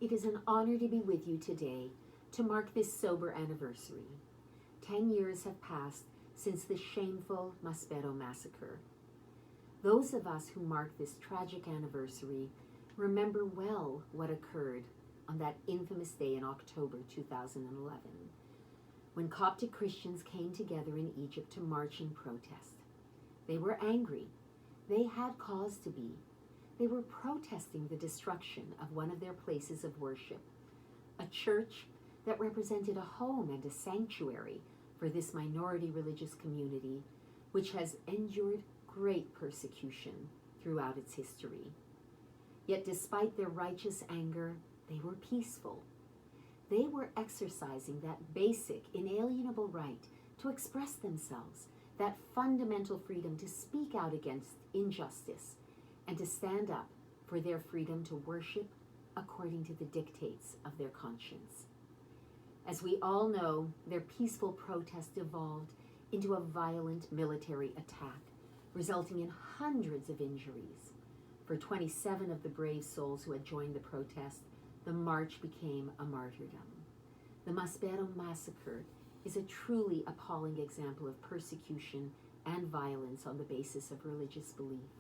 It is an honor to be with you today to mark this sober anniversary. 10 years have passed since the shameful Maspero massacre. Those of us who mark this tragic anniversary remember well what occurred on that infamous day in October 2011, when Coptic Christians came together in Egypt to march in protest. They were angry. They had cause to be. They were protesting the destruction of one of their places of worship, a church that represented a home and a sanctuary for this minority religious community, which has endured great persecution throughout its history. Yet despite their righteous anger, they were peaceful. They were exercising that basic, inalienable right to express themselves, that fundamental freedom to speak out against injustice, and to stand up for their freedom to worship according to the dictates of their conscience. As we all know, their peaceful protest evolved into a violent military attack, resulting in hundreds of injuries. For 27 of the brave souls who had joined the protest, the march became a martyrdom. The Maspero massacre is a truly appalling example of persecution and violence on the basis of religious belief.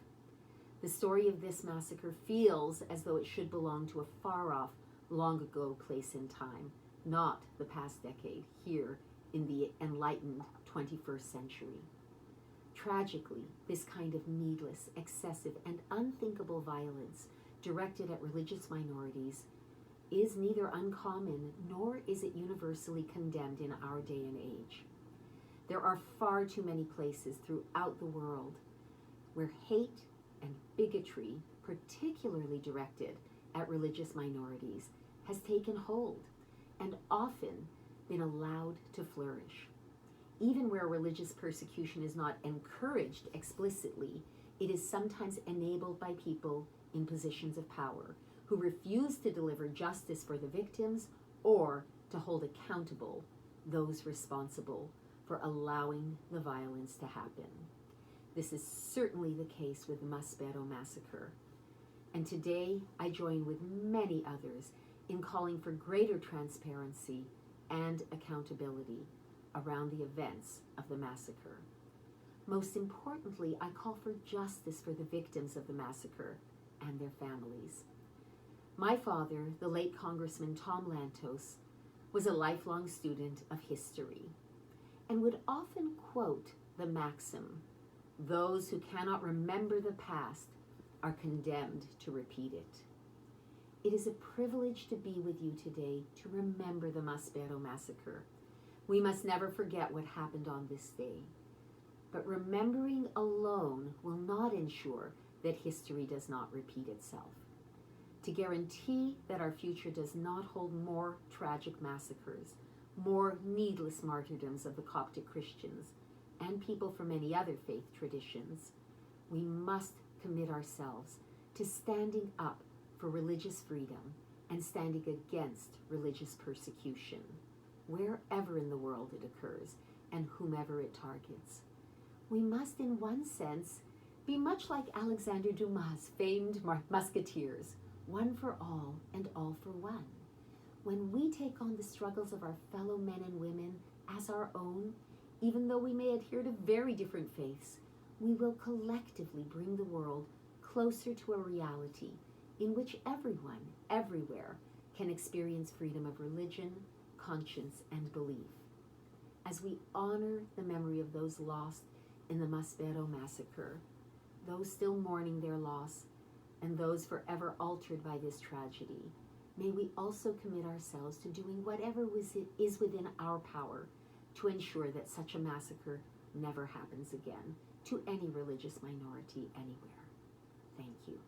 The story of this massacre feels as though it should belong to a far-off, long-ago place in time, not the past decade, here in the enlightened 21st century. Tragically, this kind of needless, excessive, and unthinkable violence directed at religious minorities is neither uncommon nor is it universally condemned in our day and age. There are far too many places throughout the world where hate and bigotry, particularly directed at religious minorities, has taken hold and often been allowed to flourish. Even where religious persecution is not encouraged explicitly, it is sometimes enabled by people in positions of power who refuse to deliver justice for the victims or to hold accountable those responsible for allowing the violence to happen. This is certainly the case with the Maspero massacre. And today I join with many others in calling for greater transparency and accountability around the events of the massacre. Most importantly, I call for justice for the victims of the massacre and their families. My father, the late Congressman Tom Lantos, was a lifelong student of history and would often quote the maxim, "Those who cannot remember the past are condemned to repeat it." It is a privilege to be with you today to remember the Maspero massacre. We must never forget what happened on this day. But remembering alone will not ensure that history does not repeat itself. To guarantee that our future does not hold more tragic massacres, more needless martyrdoms of the Coptic Christians, and people from many other faith traditions, we must commit ourselves to standing up for religious freedom and standing against religious persecution, wherever in the world it occurs and whomever it targets. We must, in one sense, be much like Alexander Dumas' famed musketeers, one for all and all for one. When we take on the struggles of our fellow men and women as our own, even though we may adhere to very different faiths, we will collectively bring the world closer to a reality in which everyone, everywhere, can experience freedom of religion, conscience, and belief. As we honor the memory of those lost in the Maspero massacre, those still mourning their loss, and those forever altered by this tragedy, may we also commit ourselves to doing whatever is within our power to ensure that such a massacre never happens again to any religious minority anywhere. Thank you.